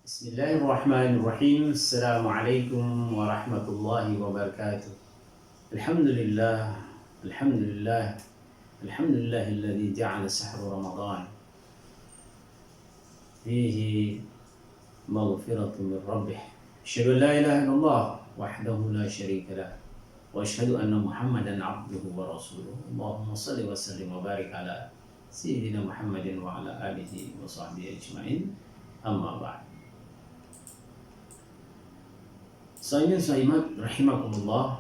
Bismillahirrahmanirrahim. Assalamualaikum warahmatullahi wabarakatuh. Alhamdulillah, alhamdulillah, alhamdulillahilladzi ja'ala sahra Ramadan fihi maghfiratun min rabbih. Asyhadu an la ilaha illallah wahdahu la syarika lah wa asyhadu anna Muhammadan abduhu wa rasuluh. Allahumma shalli wa sallim wa barik ala sayyidina Muhammadin wa ala alihi wa sahbihi ajma'in. Amma ba'd. Saiman rahimakumullah.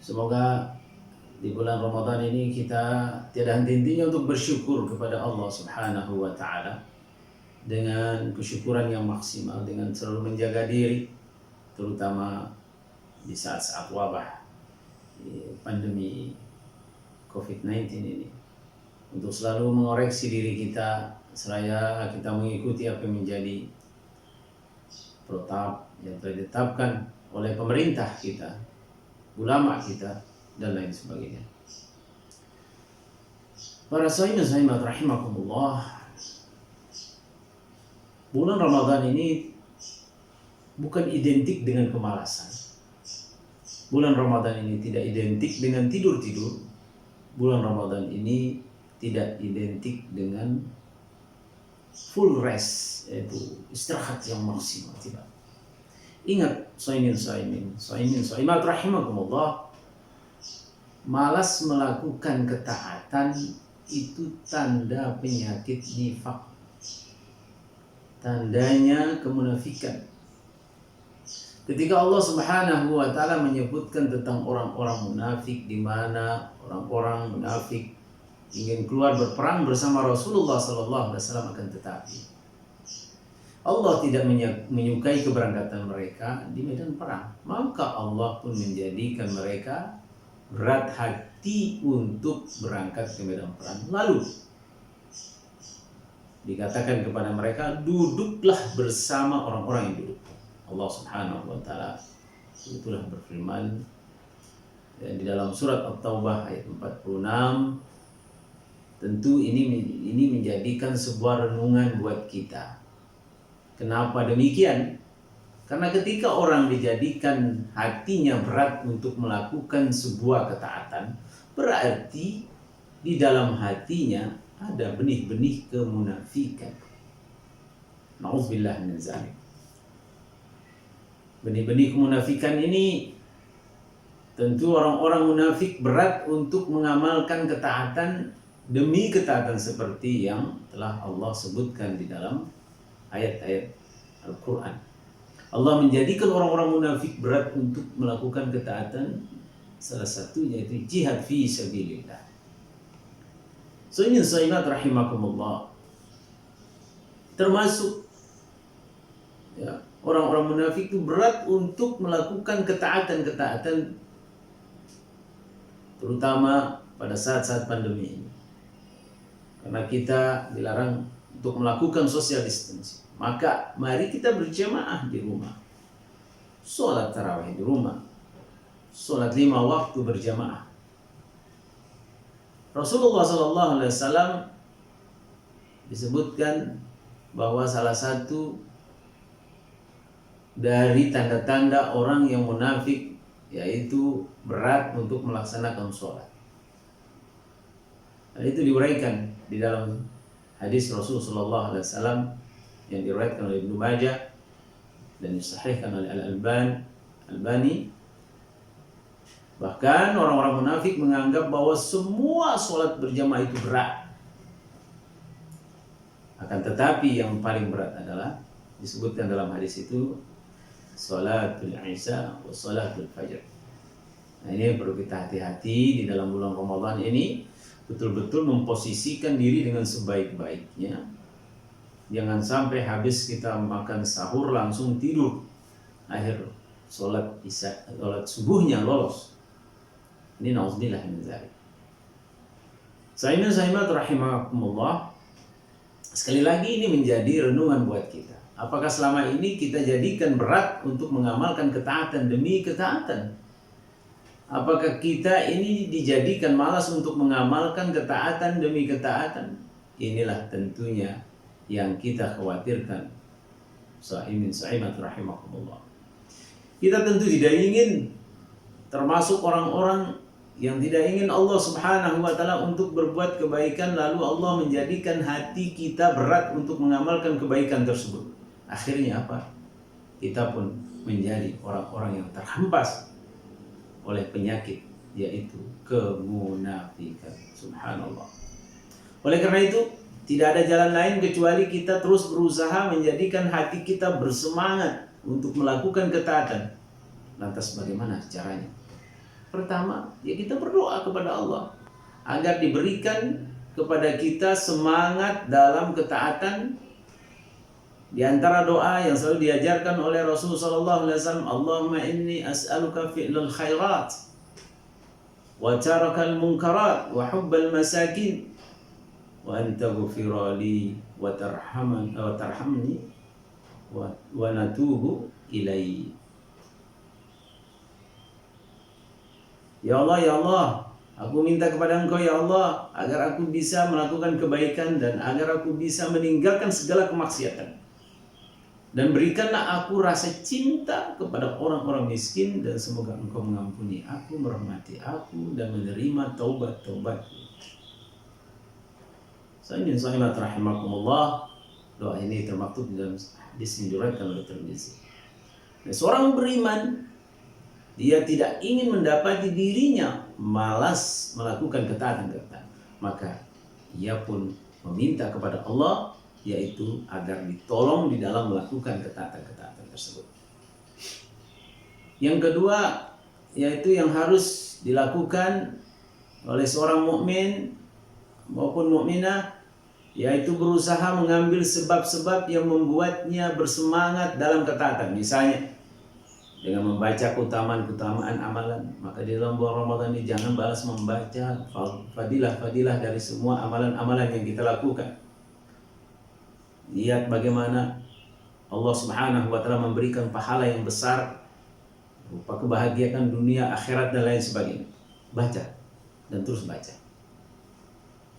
Semoga di bulan Ramadan ini kita tiada henti-hentinya untuk bersyukur kepada Allah Subhanahu wa taala dengan kesyukuran yang maksimal, dengan selalu menjaga diri terutama di saat-saat wabah pandemi COVID-19 ini, untuk selalu mengoreksi diri kita seraya kita mengikuti apa yang menjadi protap yang telah ditetapkan oleh pemerintah kita, ulama kita, dan lain sebagainya. Para sahabat rahimakumullah, bulan Ramadan ini bukan identik dengan kemalasan. Bulan Ramadan ini tidak identik dengan tidur-tidur. Bulan Ramadan ini tidak identik dengan full rest, yaitu istirahat yang maksimal, tidak. Ingat, saimat rahimakumullah, malas melakukan ketaatan itu tanda penyakit nifak, tandanya kemunafikan. Ketika Allah Subhanahu wa taala menyebutkan tentang orang-orang munafik, di mana orang-orang munafik ingin keluar berperang bersama Rasulullah sallallahu alaihi wasallam, akan tetapi Allah tidak menyukai keberangkatan mereka di medan perang. Maka Allah pun menjadikan mereka berat hati untuk berangkat ke medan perang. Lalu dikatakan kepada mereka, duduklah bersama orang-orang yang duduk. Allah Subhanahu wa taala itulah berfirman di dalam surat At-Taubah ayat 46. Tentu ini menjadikan sebuah renungan buat kita. Kenapa demikian? Karena ketika orang dijadikan hatinya berat untuk melakukan sebuah ketaatan, berarti di dalam hatinya ada benih-benih kemunafikan. Nauzubillah min dzalik. Benih-benih kemunafikan ini tentu orang-orang munafik berat untuk mengamalkan ketaatan demi ketaatan seperti yang telah Allah sebutkan di dalam ayat-ayat Al-Quran. Allah menjadikan orang-orang munafik berat untuk melakukan ketaatan, salah satunya itu jihad fi sabilillah. Sahabat rahimakumullah, termasuk ya, orang-orang munafik itu berat untuk melakukan ketaatan-ketaatan, terutama pada saat-saat pandemi ini. Karena kita dilarang untuk melakukan social distancing, maka mari kita berjamaah di rumah, sholat tarawih di rumah, sholat 5 waktu berjamaah. Rasulullah SAW disebutkan bahwa salah satu dari tanda-tanda orang yang munafik yaitu berat untuk melaksanakan sholat. Dan itu diuraikan di dalam hadis Rasulullah SAW yang diriwayatkan oleh Ibnu Majah dan disahihkan oleh Al-Albani. Bahkan orang-orang munafik menganggap bahwa semua sholat berjamaah itu berat. Akan tetapi yang paling berat adalah disebutkan dalam hadis itu sholatul isya wa sholatul fajr. Nah, ini perlu kita hati-hati di dalam bulan Ramadan ini, betul-betul memposisikan diri dengan sebaik-baiknya. Jangan sampai habis kita makan sahur langsung tidur, akhir sholat subuhnya lolos. Ini nauzubillah min dzalik. Sahabat rahimakumullah, sekali lagi ini menjadi renungan buat kita. Apakah selama ini kita jadikan berat untuk mengamalkan ketaatan demi ketaatan? Apakah kita ini dijadikan malas untuk mengamalkan ketaatan demi ketaatan? Inilah tentunya yang kita khawatirkan Shaimin shaimat rahimakumullah. Kita tentu tidak ingin termasuk orang-orang yang tidak ingin Allah Subhanahu wa taala untuk berbuat kebaikan lalu Allah menjadikan hati kita berat untuk mengamalkan kebaikan tersebut. Akhirnya apa? Kita pun menjadi orang-orang yang terhempas oleh penyakit, yaitu kemunafikan. Subhanallah. Oleh karena itu, tidak ada jalan lain kecuali kita terus berusaha menjadikan hati kita bersemangat untuk melakukan ketaatan. Lantas bagaimana caranya? Pertama, ya kita berdoa kepada Allah agar diberikan kepada kita semangat dalam ketaatan. Di antara doa yang selalu diajarkan oleh Rasulullah SAW, Allahumma inni as'aluka fi'lal khairat wa tarakal munkarat wa hubbal masakin wa anta ghufira li wa tarhamni wa natubu ilaihi. Ya Allah, aku minta kepada Engkau ya Allah agar aku bisa melakukan kebaikan dan agar aku bisa meninggalkan segala kemaksiatan. Dan berikanlah aku rasa cinta kepada orang-orang miskin dan semoga Engkau mengampuni aku, merahmati aku dan menerima taubat-taubatku. Sayyidina sahibat rahimakumullah, doa ini termaktub di dalam hadis yang diriwayatkan oleh Tirmizi. Seorang beriman dia tidak ingin mendapati dirinya malas melakukan ketaatan-ketaatan, maka ia pun meminta kepada Allah yaitu agar ditolong di dalam melakukan ketaatan-ketaatan tersebut. Yang kedua yaitu yang harus dilakukan oleh seorang mukmin maupun mukminah, yaitu berusaha mengambil sebab-sebab yang membuatnya bersemangat dalam ketaatan. Misalnya dengan membaca keutamaan-keutamaan amalan, maka di dalam bulan Ramadan ini jangan balas membaca fadilah-fadilah dari semua amalan-amalan yang kita lakukan. Lihat bagaimana Allah Subhanahu wa taala memberikan pahala yang besar berupa kebahagiaan dunia, akhirat dan lain sebagainya. Baca dan terus baca.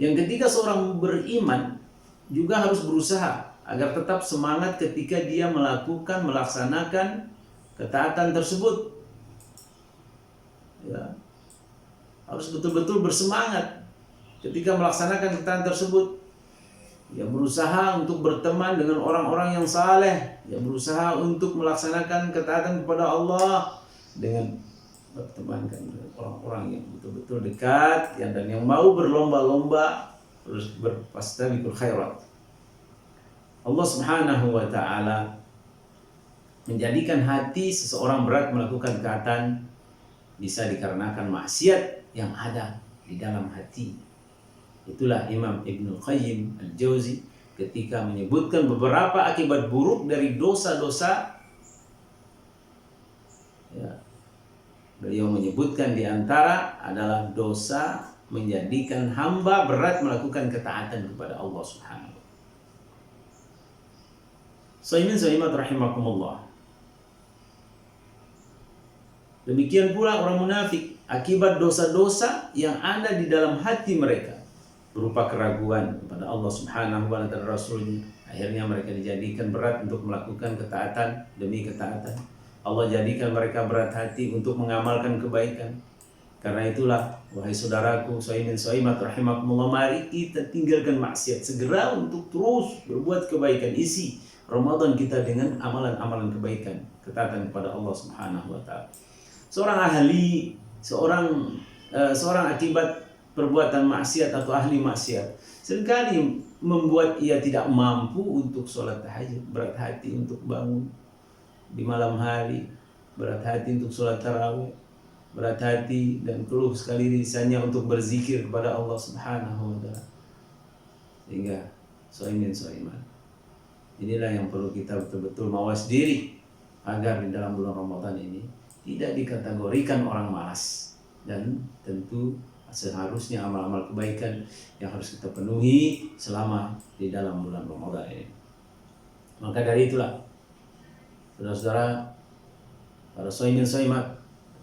Yang ketiga, seorang beriman juga harus berusaha agar tetap semangat ketika dia melaksanakan ketaatan tersebut. Ya, harus betul-betul bersemangat ketika melaksanakan ketaatan tersebut. Ya, berusaha untuk berteman dengan orang-orang yang saleh. Ya, berusaha untuk melaksanakan ketaatan kepada Allah dengan berteman dengan orang-orang yang betul-betul dekat, dan yang mau berlomba-lomba terus berfastabiqul khairat. Allah Subhanahu wa taala menjadikan hati seseorang berat melakukan ketaatan bisa dikarenakan maksiat yang ada di dalam hati. Itulah Imam Ibnu Qayyim Al-Jauzi ketika menyebutkan beberapa akibat buruk dari dosa-dosa. Ya, beliau menyebutkan di antara adalah dosa menjadikan hamba berat melakukan ketaatan kepada Allah Subhanahu wa taala. Sahibat rahimakumullah. Demikian pula orang munafik, akibat dosa-dosa yang ada di dalam hati mereka berupa keraguan kepada Allah Subhanahu wa taala dan Rasulnya, akhirnya mereka dijadikan berat untuk melakukan ketaatan demi ketaatan. Allah jadikan mereka berat hati untuk mengamalkan kebaikan. Karena itulah, wahai saudaraku, shaimin shaimat rahimakumullah, mari kita tinggalkan maksiat, segera untuk terus berbuat kebaikan. Isi Ramadan kita dengan amalan-amalan kebaikan, ketaatan kepada Allah Subhanahu wa taala. Seorang akibat perbuatan maksiat atau ahli maksiat seringkali membuat ia tidak mampu untuk sholat tahajud, berat hati untuk bangun di malam hari, berat hati untuk sholat tarawih, berat hati dan keluh sekali lisannya untuk berzikir kepada Allah Subhanahu wa taala. Sehingga shaimin shaimat, inilah yang perlu kita betul-betul mawas diri agar di dalam bulan Ramadan ini tidak dikategorikan orang malas, dan tentu seharusnya amal-amal kebaikan yang harus kita penuhi selama di dalam bulan Ramadan ini. Maka dari itulah, saudara-saudara, para shaimin shaimat,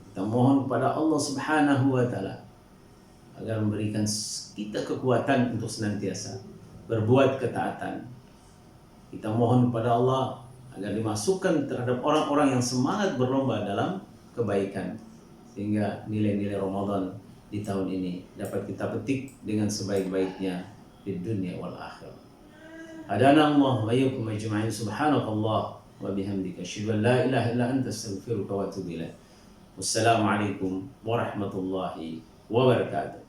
kita mohon kepada Allah Subhanahu wa taala agar memberikan kita kekuatan untuk senantiasa berbuat ketaatan. Kita mohon kepada Allah agar dimasukkan terhadap orang-orang yang semangat berlomba dalam kebaikan, sehingga nilai-nilai Ramadan di tahun ini dapat kita petik dengan sebaik-baiknya di dunia wal akhirah. Hadana Allah wa iyyakum ajma'in. Subhanakallah wa bihamdika asyhadu an la ilaha illa anta astaghfiruka wa atubu ilaik. Wassalamualaikum warahmatullahi wabarakatuh.